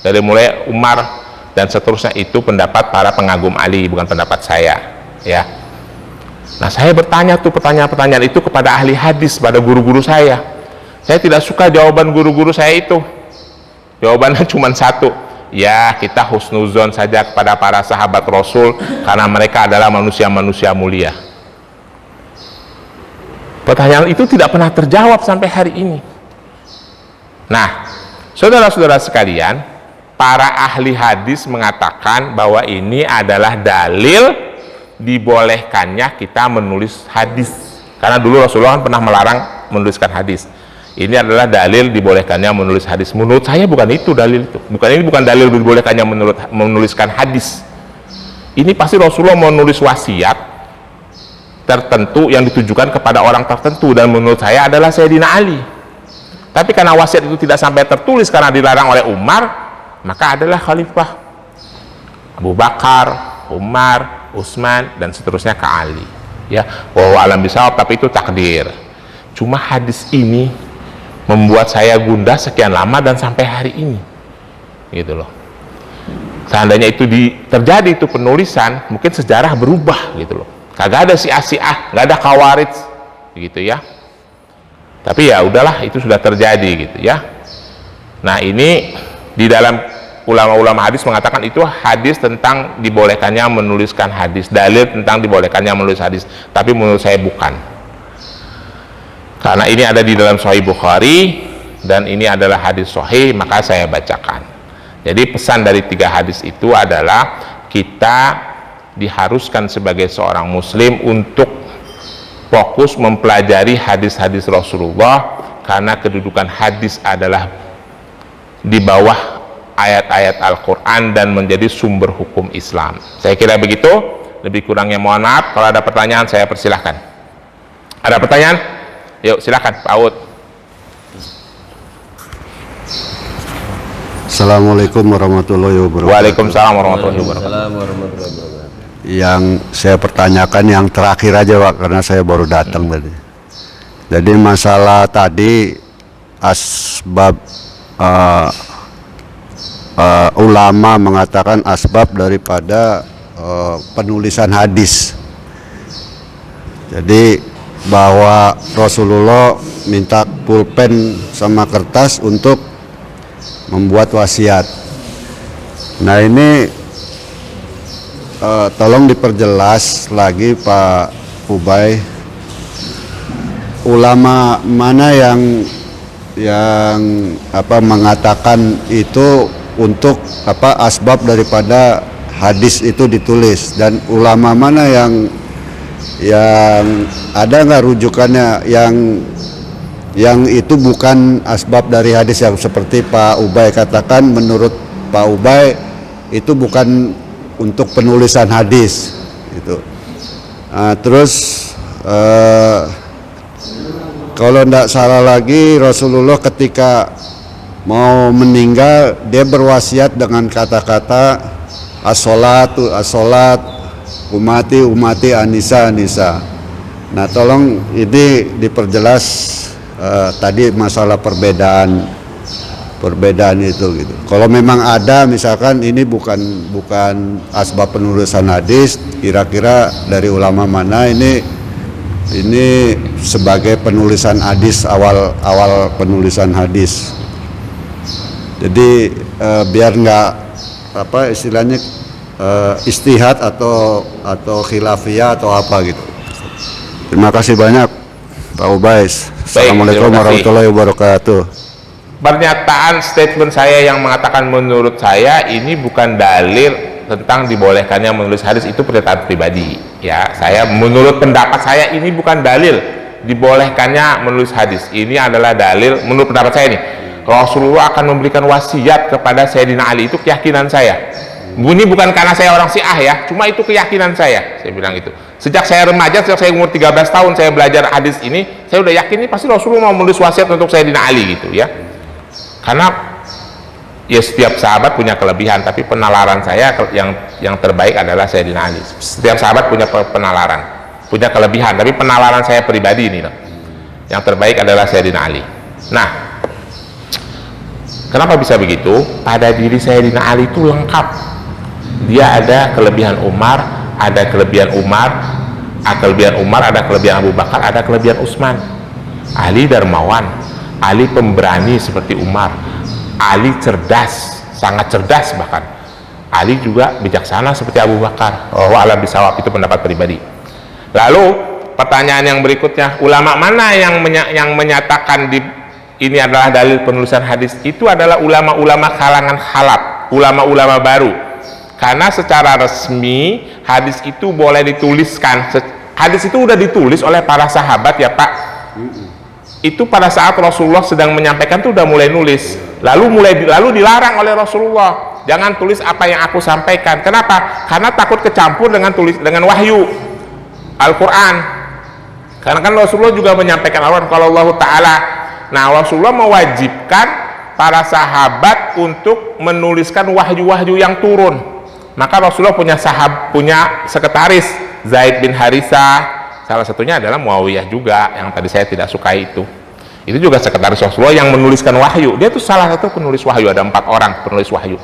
Dari mulai Umar dan seterusnya itu pendapat para pengagum Ali, bukan pendapat saya ya. Nah, saya bertanya tuh pertanyaan-pertanyaan itu kepada ahli hadis, pada guru-guru saya. Saya tidak suka jawaban guru-guru saya itu. Jawabannya cuma satu, ya kita husnuzon saja kepada para sahabat Rasul karena mereka adalah manusia-manusia mulia. Pertanyaan itu tidak pernah terjawab sampai hari ini. Nah, saudara-saudara sekalian, para ahli hadis mengatakan bahwa ini adalah dalil dibolehkannya kita menulis hadis. Karena dulu Rasulullah kan pernah melarang menuliskan hadis. Ini adalah dalil dibolehkannya menulis hadis. Menurut saya bukan itu dalil itu. Ini bukan dalil dibolehkannya menuliskan hadis. Ini pasti Rasulullah mau nulis wasiat tertentu yang ditujukan kepada orang tertentu, dan menurut saya adalah Sayyidina Ali. Tapi karena wasiat itu tidak sampai tertulis karena dilarang oleh Umar, maka adalah Khalifah Abu Bakar, Umar, Utsman dan seterusnya ke Ali. Ya, wallahu alam bisawab, tapi itu takdir. Cuma hadis ini membuat saya gundah sekian lama dan sampai hari ini. Gitu loh. Seandainya itu terjadi itu penulisan, mungkin sejarah berubah gitu loh. Kagak ada Syiah, nggak ada Khawarij gitu ya. Tapi ya udahlah, itu sudah terjadi gitu ya. Nah, ini di dalam ulama-ulama hadis mengatakan itu hadis tentang dibolehkannya menuliskan hadis, dalil tentang dibolehkannya menulis hadis. Tapi menurut saya bukan. Karena ini ada di dalam Sahih Bukhari dan ini adalah hadis sahih, maka saya bacakan. Jadi pesan dari 3 hadis itu adalah kita diharuskan sebagai seorang muslim untuk fokus mempelajari hadis-hadis Rasulullah, karena kedudukan hadis adalah di bawah ayat-ayat Al-Quran dan menjadi sumber hukum Islam. Saya kira begitu, lebih kurangnya mohon maaf. Kalau ada pertanyaan saya persilahkan. Ada pertanyaan? Yuk silahkan Pak Aud. Assalamualaikum warahmatullahi wabarakatuh. Waalaikumsalam warahmatullahi wabarakatuh. Yang saya pertanyakan yang terakhir aja Pak, karena saya baru datang tadi. Jadi masalah tadi asbab ulama mengatakan asbab daripada penulisan hadis. Jadi bahwa Rasulullah minta pulpen sama kertas untuk membuat wasiat. Nah, ini tolong diperjelas lagi Pak Ubay, ulama mana yang mengatakan itu untuk asbab daripada hadis itu ditulis, dan ulama mana yang ada nggak rujukannya yang itu bukan asbab dari hadis, yang seperti Pak Ubay katakan, menurut Pak Ubay itu bukan untuk penulisan hadis gitu. Terus kalau tidak salah lagi, Rasulullah ketika mau meninggal dia berwasiat dengan kata-kata as-sholatu as-sholat, umati anisa. Nah, tolong ini diperjelas tadi masalah perbedaan itu gitu. Kalau memang ada, misalkan ini bukan asbab penulisan hadis, kira-kira dari ulama mana ini sebagai penulisan hadis, awal penulisan hadis. Jadi biar nggak istilahnya istihad atau khilafiyah atau apa gitu. Terima kasih banyak Pak Ubais. Assalamualaikum warahmatullahi wabarakatuh. Pernyataan statement saya yang mengatakan menurut saya ini bukan dalil tentang dibolehkannya menulis hadis, itu pernyataan pribadi ya. Saya menurut pendapat saya ini bukan dalil dibolehkannya menulis hadis. Ini adalah dalil menurut pendapat saya ini, Rasulullah akan memberikan wasiat kepada Sayyidina Ali. Itu keyakinan saya. Ini bukan karena saya orang Syiah ya, cuma itu keyakinan saya bilang itu. Sejak saya remaja, sejak saya umur 13 tahun saya belajar hadis ini, saya udah yakin ini pasti Rasulullah mau menulis wasiat untuk Sayyidina Ali gitu ya. Karena ya setiap sahabat punya kelebihan, tapi penalaran saya yang terbaik adalah Sayyidina Ali. Setiap sahabat punya penalaran, punya kelebihan, tapi penalaran saya pribadi ini loh, yang terbaik adalah Sayyidina Ali. Nah, kenapa bisa begitu? Pada diri Sayyidina Ali itu lengkap. Dia ada kelebihan Umar, ada kelebihan Abu Bakar, ada kelebihan Utsman. Ali dermawan, Ali pemberani seperti Umar, Ali cerdas, sangat cerdas bahkan. Ali juga bijaksana seperti Abu Bakar. Alam bisawab, itu pendapat pribadi. Lalu pertanyaan yang berikutnya, ulama mana yang menyatakan ini adalah dalil penulisan hadis? Itu adalah ulama-ulama kalangan khalaf, ulama-ulama baru. Karena secara resmi hadis itu boleh dituliskan. Hadis itu udah ditulis oleh para sahabat ya Pak. Itu pada saat Rasulullah sedang menyampaikan tuh udah mulai nulis. Lalu dilarang oleh Rasulullah, jangan tulis apa yang aku sampaikan. Kenapa? Karena takut kecampur dengan wahyu Al-Quran. Karena kan Rasulullah juga menyampaikan Al-Quran kalau Allah Ta'ala. Nah, Rasulullah mewajibkan para sahabat untuk menuliskan wahyu-wahyu yang turun. Maka Rasulullah punya sekretaris, Zaid bin Harisah, salah satunya adalah Muawiyah juga, yang tadi saya tidak suka itu juga sekretaris Rasulullah yang menuliskan wahyu. Dia itu salah satu penulis wahyu, ada 4 orang penulis wahyu.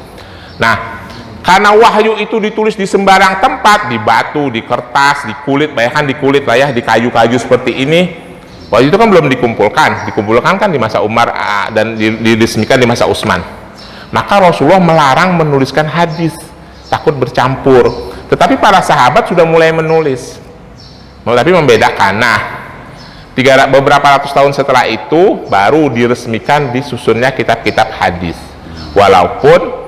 Nah, karena wahyu itu ditulis di sembarang tempat, di batu, di kertas, di kulit, bayangkan di kulit lah ya, di kayu-kayu seperti ini. Wahyu itu kan belum dikumpulkan kan di masa Umar dan diresmikan di masa Utsman. Maka Rasulullah melarang menuliskan hadis, takut bercampur. Tetapi para sahabat sudah mulai menulis, tapi membedakan. Nah, beberapa ratus tahun setelah itu baru diresmikan disusunnya kitab-kitab hadis. Walaupun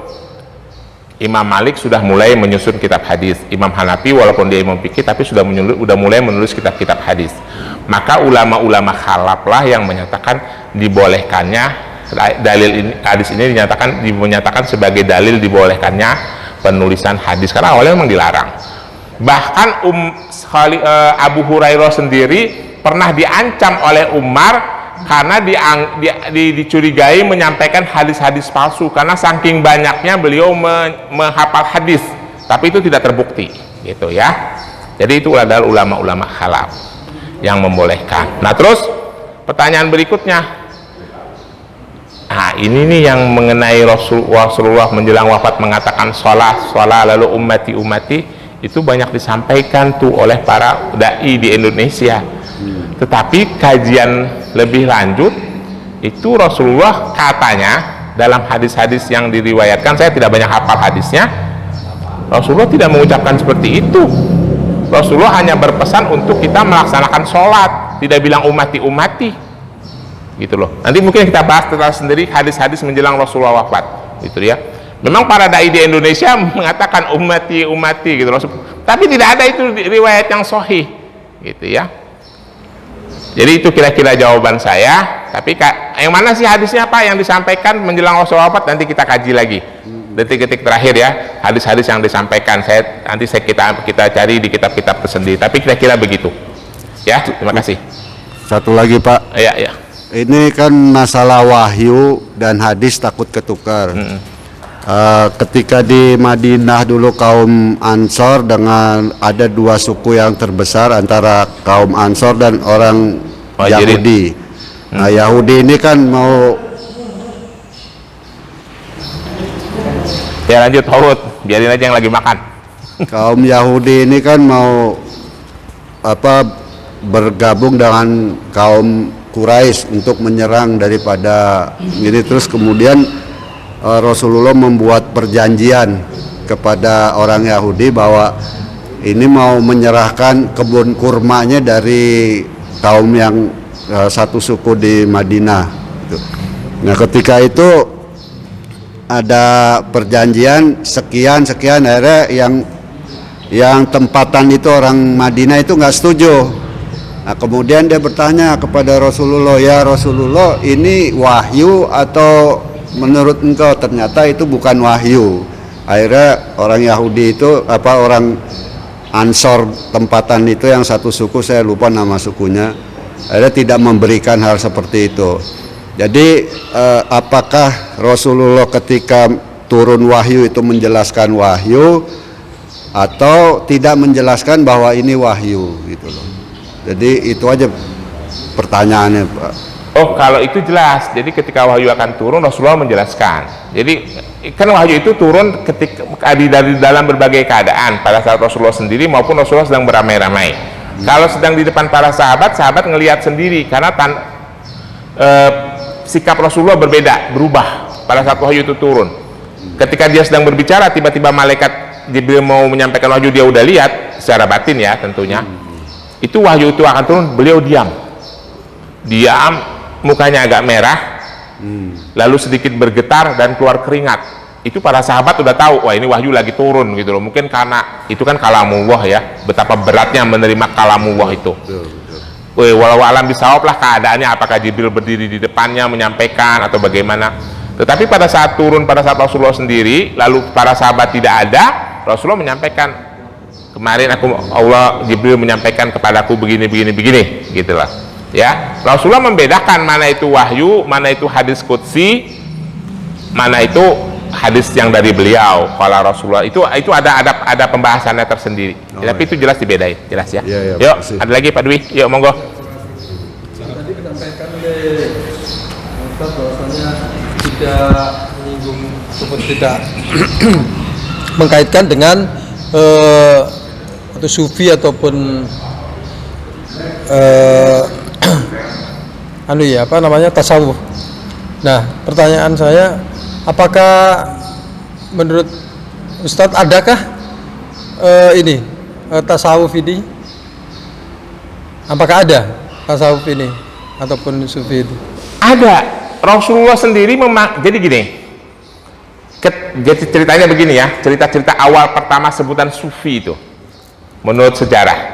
Imam Malik sudah mulai menyusun kitab hadis, Imam Hanafi walaupun dia imam fikih tapi sudah mulai menulis kitab-kitab hadis. Maka ulama-ulama khalaf lah yang menyatakan dibolehkannya dalil ini, hadis ini dinyatakan sebagai dalil dibolehkannya penulisan hadis, karena awalnya memang dilarang. Bahkan Abu Hurairah sendiri pernah diancam oleh Umar karena dicurigai menyampaikan hadis-hadis palsu, karena saking banyaknya beliau menghafal hadis, tapi itu tidak terbukti gitu ya. Jadi itu adalah ulama-ulama khalaf yang membolehkan. Nah, terus pertanyaan berikutnya, nah ini nih yang mengenai Rasulullah menjelang wafat mengatakan sholat lalu ummati, itu banyak disampaikan tuh oleh para dai di Indonesia. Tetapi kajian lebih lanjut itu Rasulullah katanya dalam hadis-hadis yang diriwayatkan, saya tidak banyak hafal hadisnya, Rasulullah tidak mengucapkan seperti itu. Rasulullah hanya berpesan untuk kita melaksanakan sholat, tidak bilang ummati gitu loh. Nanti mungkin kita bahas tentang sendiri hadis-hadis menjelang Rasulullah wafat gitu ya. Memang para dai di Indonesia mengatakan ummati ummati gitu loh, tapi tidak ada itu riwayat yang sahih gitu ya. Jadi itu kira-kira jawaban saya. Tapi yang mana sih hadisnya Pak yang disampaikan menjelang Rasulullah wafat? Nanti kita kaji lagi detik-detik terakhir ya, hadis-hadis yang disampaikan kita cari di kitab-kitab tersendiri. Tapi kira-kira begitu ya. Terima kasih. Satu lagi Pak, ya. ini kan masalah wahyu dan hadis takut ketukar. Ketika di Madinah dulu kaum Ansor dengan ada dua suku yang terbesar antara kaum Ansor dan orang Yahudi. Nah Yahudi ini kan mau ya lanjut Horut, biarin aja yang lagi makan. Kaum Yahudi ini kan mau bergabung dengan kaum Quraisy untuk menyerang daripada ini, terus kemudian Rasulullah membuat perjanjian kepada orang Yahudi bahwa ini mau menyerahkan kebun kurmanya dari kaum yang satu suku di Madinah gitu. Nah ketika itu ada perjanjian sekian akhirnya yang tempatan itu orang Madinah itu nggak setuju. Nah kemudian dia bertanya kepada Rasulullah, ya Rasulullah ini wahyu atau menurut engkau? Ternyata itu bukan wahyu. Akhirnya orang Yahudi itu orang Ansor tempatan itu yang satu suku, saya lupa nama sukunya, akhirnya tidak memberikan hal seperti itu. Jadi apakah Rasulullah ketika turun wahyu itu menjelaskan wahyu atau tidak menjelaskan bahwa ini wahyu gitu loh. Jadi itu aja pertanyaannya Pak. Oh kalau itu jelas, jadi ketika wahyu akan turun Rasulullah menjelaskan. Jadi kan wahyu itu turun ketika dari dalam berbagai keadaan, pada saat Rasulullah sendiri maupun Rasulullah sedang beramai-ramai. Kalau sedang di depan para sahabat ngelihat sendiri karena sikap Rasulullah berubah pada saat wahyu itu turun. Ketika dia sedang berbicara, tiba-tiba malaikat Jibril mau menyampaikan wahyu, dia udah lihat secara batin ya tentunya. Itu wahyu itu akan turun, beliau diam, mukanya agak merah, lalu sedikit bergetar dan keluar keringat. Itu para sahabat udah tahu, wah ini wahyu lagi turun gitu loh. Mungkin karena itu kan kalamullah ya, betapa beratnya menerima kalamullah itu. Walau alam bisawab lah keadaannya, apakah Jibril berdiri di depannya menyampaikan atau bagaimana. Tetapi pada saat turun, pada saat Rasulullah sendiri, lalu para sahabat tidak ada, Rasulullah menyampaikan, kemarin Jibril menyampaikan kepadaku begini gitulah ya. Rasulullah membedakan mana itu wahyu, mana itu hadis qudsi, mana itu hadis yang dari beliau. Kalau Rasulullah itu ada pembahasannya tersendiri. Tapi itu jelas dibedain, jelas ya. Yuk, ada lagi Pak Dwi, yuk monggo. Tadi disampaikan oleh Ustaz bahwasanya tidak menyinggung ataupun tidak mengkaitkan dengan atau sufi ataupun tasawuf. Nah, pertanyaan saya, apakah menurut Ustadz adakah tasawuf ini? Apakah ada tasawuf ini ataupun sufi itu? Ada. Rasulullah sendiri jadi gini. Jadi ceritanya begini ya, cerita awal pertama sebutan sufi itu menurut sejarah.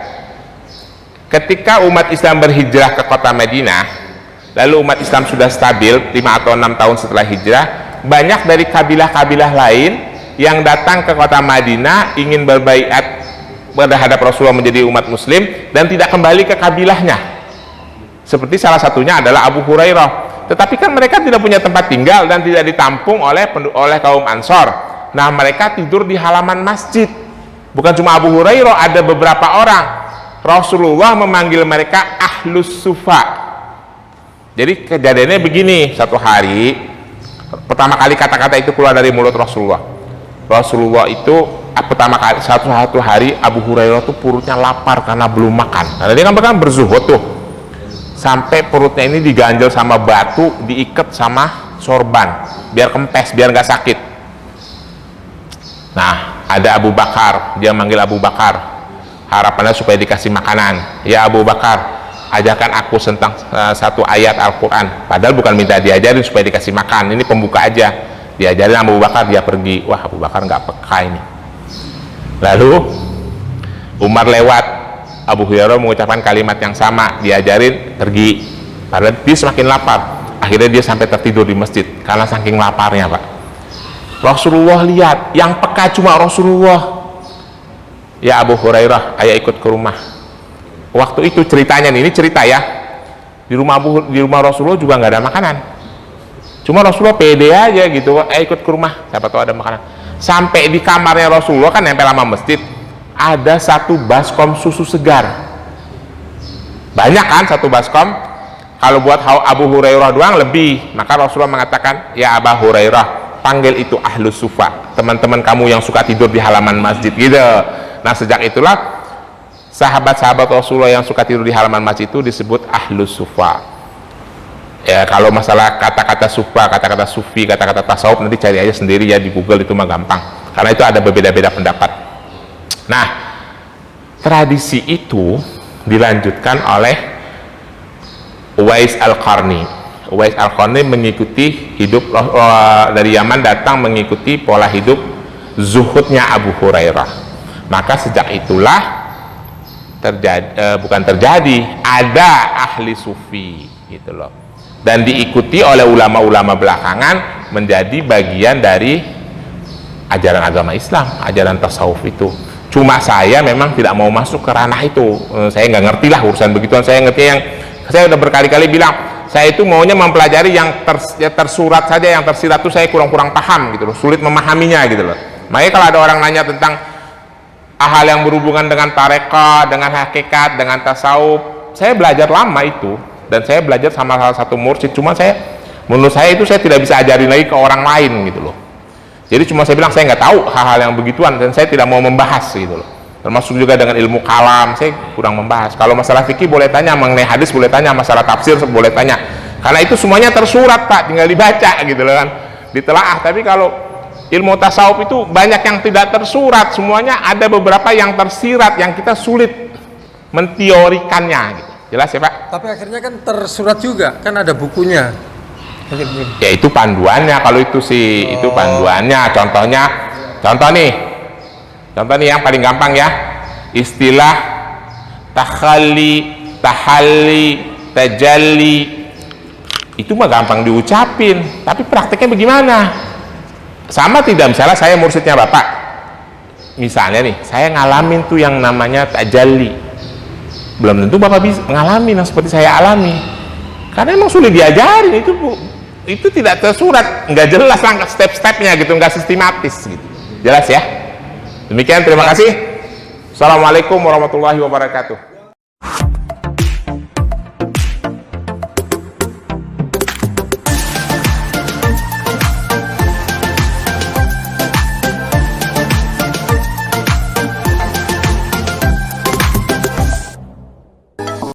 Ketika umat Islam berhijrah ke kota Madinah, lalu umat Islam sudah stabil 5 atau 6 tahun setelah hijrah, banyak dari kabilah-kabilah lain yang datang ke kota Madinah ingin berbaiat berhadap Rasulullah menjadi umat muslim dan tidak kembali ke kabilahnya. Seperti salah satunya adalah Abu Hurairah. Tetapi kan mereka tidak punya tempat tinggal dan tidak ditampung oleh kaum Ansor. Nah, mereka tidur di halaman masjid. Bukan cuma Abu Hurairah, ada beberapa orang. Rasulullah memanggil mereka Ahlus Sufa. Jadi kejadiannya begini, satu hari pertama kali kata-kata itu keluar dari mulut Rasulullah. Rasulullah itu pertama kali satu hari Abu Hurairah tuh perutnya lapar karena belum makan. Nah, dia kan berzuhud tuh. Sampai perutnya ini diganjel sama batu, diikat sama sorban biar kempes, biar nggak sakit. Nah, ada Abu Bakar, dia manggil Abu Bakar, harapannya supaya dikasih makanan. Ya Abu Bakar, ajarkan aku tentang satu ayat Al-Quran. Padahal bukan minta diajarin supaya dikasih makan, ini pembuka aja. diajarin Abu Bakar, dia pergi. Wah, Abu Bakar nggak peka ini. Lalu Umar lewat, Abu Hurairah mengucapkan kalimat yang sama, diajarin, pergi. Padahal dia semakin lapar. Akhirnya dia sampai tertidur di masjid karena saking laparnya, Pak. Rasulullah lihat, yang peka cuma Rasulullah. Ya Abu Hurairah, ayo ikut ke rumah. Waktu itu ceritanya nih, ini cerita ya. Di rumah Rasulullah juga nggak ada makanan. Cuma Rasulullah pede aja gitu, ayo ikut ke rumah, siapa tahu ada makanan. Sampai di kamarnya Rasulullah kan nempel sama masjid, ada satu baskom susu segar. Banyak kan satu baskom. Kalau buat Abu Hurairah doang lebih. Maka Rasulullah mengatakan, ya Abu Hurairah, panggil itu ahlus sufa, teman-teman kamu yang suka tidur di halaman masjid gitu. Nah, sejak itulah sahabat-sahabat Rasulullah yang suka tidur di halaman masjid itu disebut ahlus sufa. Ya, kalau masalah kata-kata sufa, kata-kata sufi, kata-kata tasawuf, nanti cari aja sendiri ya di Google, itu mah gampang. Karena itu ada berbeda-beda pendapat. Nah, tradisi itu dilanjutkan oleh Uwais Al-Qarni. Uwais Al-Qarni mengikuti hidup dari Yaman, datang mengikuti pola hidup zuhudnya Abu Hurairah. Maka sejak itulah ada ahli sufi gitu loh, dan diikuti oleh ulama-ulama belakangan menjadi bagian dari ajaran agama Islam, ajaran tasawuf itu. Cuma saya memang tidak mau masuk ke ranah itu. Saya nggak ngerti lah urusan begituan. Saya ngerti yang saya udah berkali-kali bilang, saya itu maunya mempelajari yang tersurat saja, yang tersirat itu saya kurang-kurang paham gitu loh, sulit memahaminya gitu loh. Makanya kalau ada orang nanya tentang hal yang berhubungan dengan tarekat, dengan hakikat, dengan tasawuf, saya belajar lama itu, dan saya belajar sama salah satu mursyid. Cuma menurut saya itu saya tidak bisa ajarin lagi ke orang lain gitu loh. Jadi cuma saya bilang saya nggak tahu hal-hal yang begituan, dan saya tidak mau membahas gitu loh. Termasuk juga dengan ilmu kalam, saya kurang membahas. Kalau masalah fikih boleh tanya, mengenai hadis boleh tanya, masalah tafsir boleh tanya, karena itu semuanya tersurat Pak, tinggal dibaca gitu loh kan, ditelaah. Tapi kalau ilmu tasawuf itu banyak yang tidak tersurat, semuanya ada beberapa yang tersirat, yang kita sulit menteorikannya gitu. Jelas ya Pak? Tapi akhirnya kan tersurat juga, kan ada bukunya. Ya itu panduannya, kalau itu sih itu panduannya. Contoh nih yang paling gampang ya, istilah takhalli, tahalli, tajalli, itu mah gampang diucapin, tapi prakteknya bagaimana? Sama tidak, misalnya saya mursyidnya Bapak, misalnya nih saya ngalamin tuh yang namanya tajalli, belum tentu Bapak bisa ngalamin yang seperti saya alami, karena emang sulit diajarin. Itu tidak tersurat, nggak jelas langkah step-stepnya gitu, nggak sistematis gitu. Jelas ya? Demikian, terima kasih. Assalamualaikum warahmatullahi wabarakatuh.